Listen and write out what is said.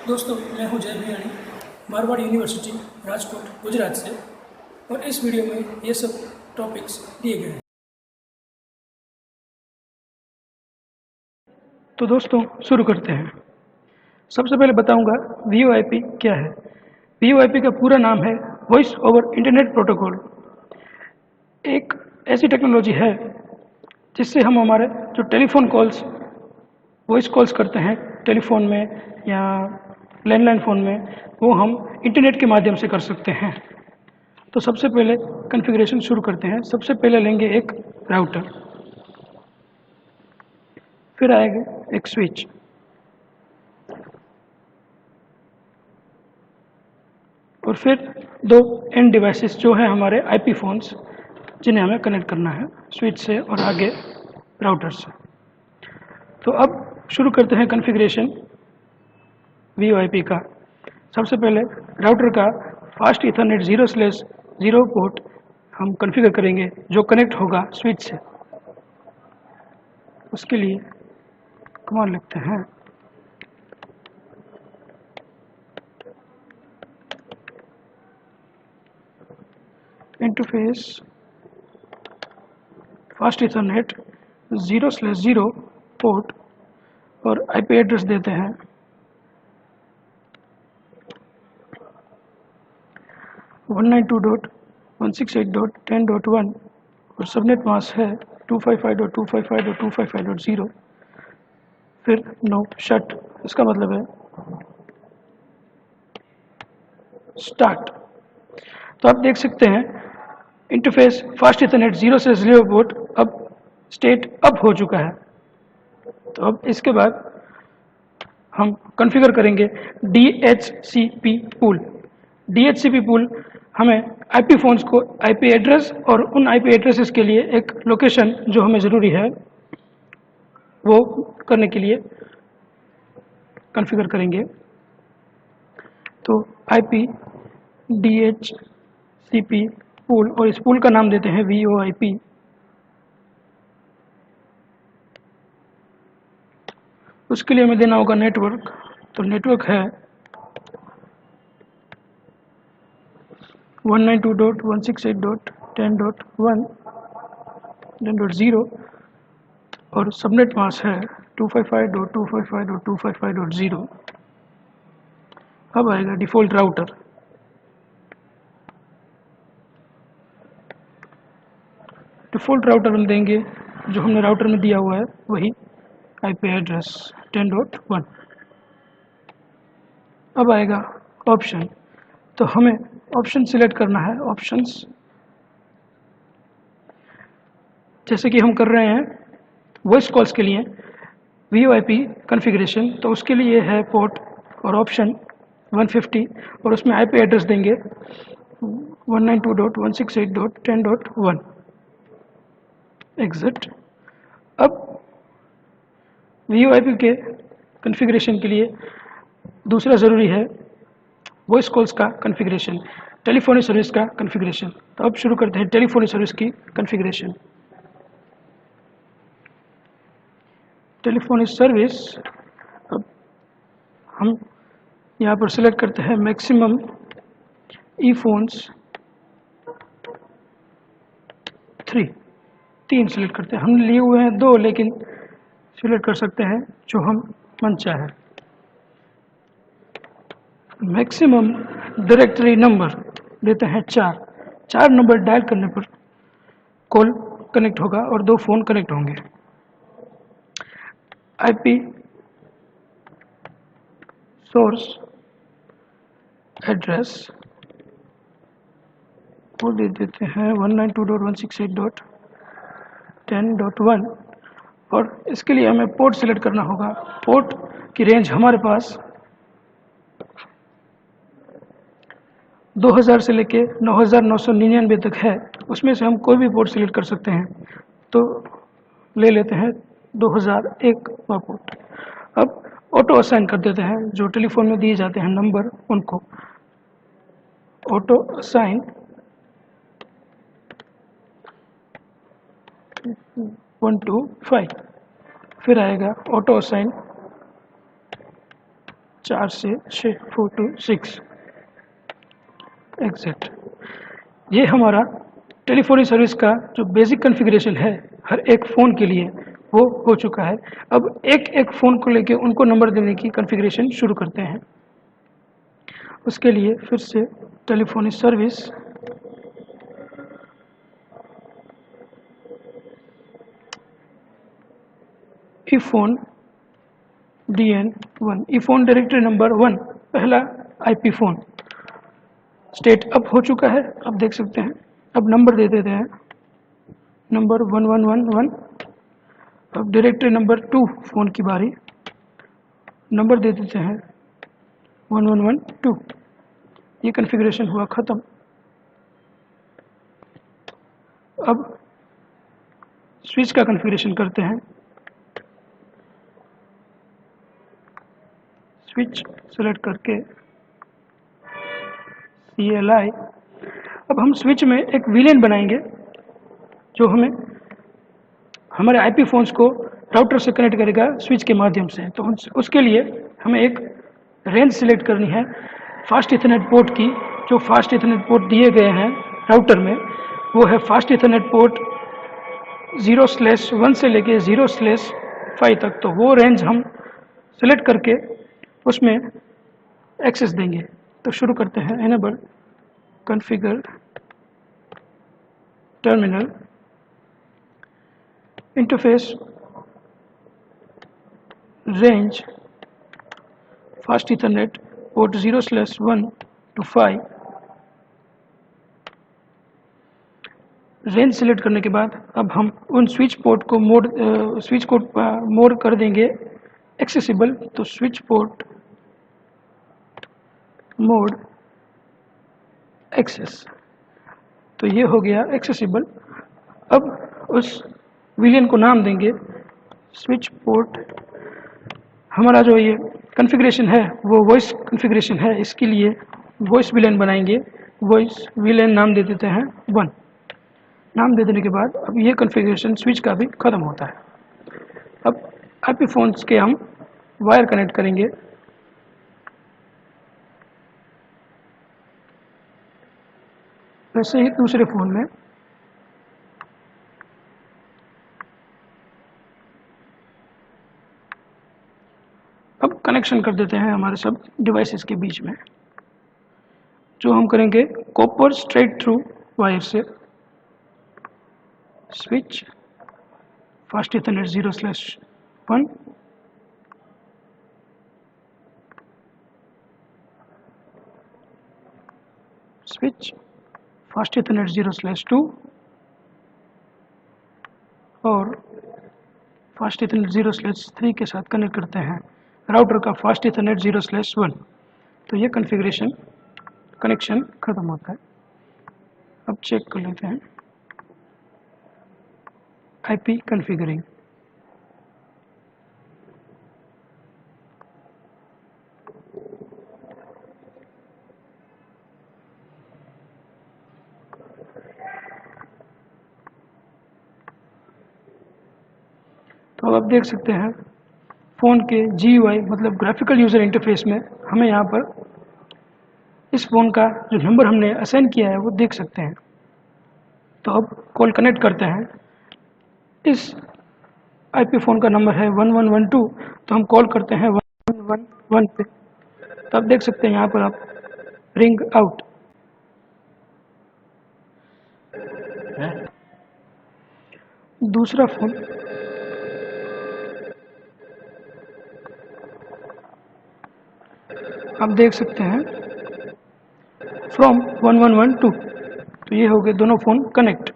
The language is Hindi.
दोस्तों, मैं हूं जय भियाणी, मारवाड़ यूनिवर्सिटी राजकोट गुजरात से। और इस वीडियो में ये सब टॉपिक्स दिए गए हैं। तो दोस्तों शुरू करते हैं। सबसे पहले बताऊंगा VoIP क्या है। VoIP का पूरा नाम है वॉइस ओवर इंटरनेट प्रोटोकॉल। एक ऐसी टेक्नोलॉजी है जिससे हम हमारे जो टेलीफोन कॉल्स, वॉइस कॉल्स करते हैं टेलीफोन में या लैंडलाइन फ़ोन में, वो हम इंटरनेट के माध्यम से कर सकते हैं। तो सबसे पहले कॉन्फ़िगरेशन शुरू करते हैं। सबसे पहले लेंगे एक राउटर, फिर आएगा एक स्विच, और फिर दो एंड डिवाइसेस जो है हमारे IP फ़ोन्स, जिन्हें हमें कनेक्ट करना है स्विच से और आगे राउटर से। तो अब शुरू करते हैं कॉन्फ़िगरेशन VoIP का। सबसे पहले राउटर का फास्ट ईथरनेट 0/0 पोर्ट हम कॉन्फ़िगर करेंगे जो कनेक्ट होगा स्विच से। उसके लिए कमांड लिखते हैं इंटरफेस फास्ट ईथरनेट 0/0 पोर्ट, और IP एड्रेस देते हैं 192.168.10.1, और सबनेट मास्क है 255.255.255.0। फिर नो शट, इसका मतलब है स्टार्ट। तो आप देख सकते हैं इंटरफेस फास्ट ईथरनेट 0/0 पोर्ट अब स्टेट अप हो चुका है। तो अब इसके बाद हम कॉन्फ़िगर करेंगे DHCP पूल। DHCP पूल हमें IP फ़ोन्स को IP एड्रेस और उन IP एड्रेसेस के लिए एक लोकेशन जो हमें ज़रूरी है वो करने के लिए कॉन्फ़िगर करेंगे। तो IP DHCP पूल, और इस पूल का नाम देते हैं VoIP। उसके लिए हमें देना होगा नेटवर्क। तो नेटवर्क है 192.168.10.1.0, और सबनेट मास्क है 255.255.255.0। अब आएगा डिफ़ॉल्ट राउटर। डिफ़ॉल्ट राउटर हम देंगे जो हमने राउटर में दिया हुआ है वही IP एड्रेस 10.1। अब आएगा ऑप्शन। तो हमें ऑप्शन सिलेक्ट करना है। ऑप्शंस जैसे कि हम कर रहे हैं वॉइस कॉल्स के लिए VoIP कॉन्फ़िगरेशन, तो उसके लिए है पोर्ट और ऑप्शन 150, और उसमें IP एड्रेस देंगे 192.168.10.1 एग्जिट। अब VoIP के कॉन्फ़िगरेशन के लिए दूसरा ज़रूरी है वॉइस कॉल्स का कॉन्फ़िगरेशन, टेलीफोनी सर्विस का कॉन्फ़िगरेशन। तो अब शुरू करते हैं टेलीफोनी सर्विस की कॉन्फ़िगरेशन। टेलीफोनी सर्विस, अब हम यहाँ पर सिलेक्ट करते हैं मैक्सिमम ईफोन्स 3 सिलेक्ट करते हैं। हम लिए हुए हैं 2, लेकिन सिलेक्ट कर सकते हैं जो हम मन चाहे। मैक्सिमम डायरेक्टरी नंबर देते हैं 4 नंबर डायल करने पर कॉल कनेक्ट होगा और 2 फ़ोन कनेक्ट होंगे। IP सोर्स एड्रेस वो दे देते हैं 192.168.10.1, और इसके लिए हमें पोर्ट सिलेक्ट करना होगा। पोर्ट की रेंज हमारे पास 2000 से लेके 9999 तक है। उसमें से हम कोई भी पोर्ट सिलेक्ट कर सकते हैं। तो ले लेते हैं 2001 का पोर्ट। अब ऑटो असाइन कर देते हैं जो टेलीफोन में दिए जाते हैं नंबर, उनको ऑटो असाइन 1 to 5। फिर आएगा ऑटो असाइन 4 से 6 4 to 6 एग्जैक्ट। ये हमारा टेलीफोनी सर्विस का जो बेसिक कॉन्फ़िगरेशन है हर एक फ़ोन के लिए वो हो चुका है। अब एक एक फ़ोन को लेके उनको नंबर देने की कॉन्फ़िगरेशन शुरू करते हैं। उसके लिए फिर से telephony service ईफोन DN1 ईफोन directory number 1 पहला आईपी फ़ोन स्टेट अप हो चुका है। अब देख सकते हैं। अब नंबर दे देते हैं नंबर 1111। अब डायरेक्टरी नंबर 2 फ़ोन की बारी, नंबर दे देते हैं 1112। ये कॉन्फ़िगरेशन हुआ ख़त्म। अब स्विच का कॉन्फ़िगरेशन करते हैं। स्विच सेलेक्ट करके CLI। अब हम स्विच में एक विलेन बनाएंगे जो हमें हमारे आईपी फ़ोन्स को राउटर से कनेक्ट करेगा स्विच के माध्यम से। तो उसके लिए हमें एक रेंज सिलेक्ट करनी है फास्ट इथरनेट पोर्ट की। जो फास्ट इथरनेट पोर्ट दिए गए हैं राउटर में वो है फास्ट इथरनेट पोर्ट 0/1 से लेके 0/5 तक। तो वो रेंज हम सिलेक्ट करके उसमें एक्सेस देंगे। तो शुरू करते हैं। Enable configure terminal interface range fast Ethernet port 0/1 to 5। Range select करने के बाद अब हम उन स्विच पोर्ट को मोड कर देंगे एक्सेसिबल। तो स्विच पोर्ट मोड एक्सेस, तो ये हो गया एक्सेसिबल। अब उस विलियन को नाम देंगे स्विच पोर्ट। हमारा जो ये कॉन्फ़िगरेशन है वो वॉइस कॉन्फ़िगरेशन है। इसके लिए वॉइस विलेन बनाएंगे। वॉइस विलेन नाम दे देते हैं 1। नाम दे देने के बाद अब ये कॉन्फ़िगरेशन स्विच का भी ख़त्म होता है। अब आईपी फ़ोन्स के हम वायर कनेक्ट करेंगे। वैसे ही दूसरे फ़ोन में अब कनेक्शन कर देते हैं हमारे सब डिवाइसेस के बीच में। जो हम करेंगे कॉपर स्ट्रेट थ्रू वायर से switch fast Ethernet 0/1 switch fast Ethernet 0/2 और फास्ट इथरनेट 0/3 के साथ कनेक्ट करते हैं राउटर का फास्ट इथरनेट 0/1। तो ये कॉन्फ़िगरेशन कनेक्शन ख़त्म होता है। अब चेक कर लेते हैं आईपी कॉन्फ़िगरिंग। तो अब आप देख सकते हैं फ़ोन के GUI मतलब ग्राफिकल यूज़र इंटरफेस में हमें यहाँ पर इस फ़ोन का जो नंबर हमने असाइन किया है वो देख सकते हैं। तो अब कॉल कनेक्ट करते हैं। इस आईपी फ़ोन का नंबर है 1112। तो हम कॉल करते हैं 111 पे। तो आप देख सकते हैं यहाँ पर आप रिंग आउट। दूसरा फ़ोन आप देख सकते हैं फ्रॉम 1112। तो ये हो गए दोनों फ़ोन कनेक्ट।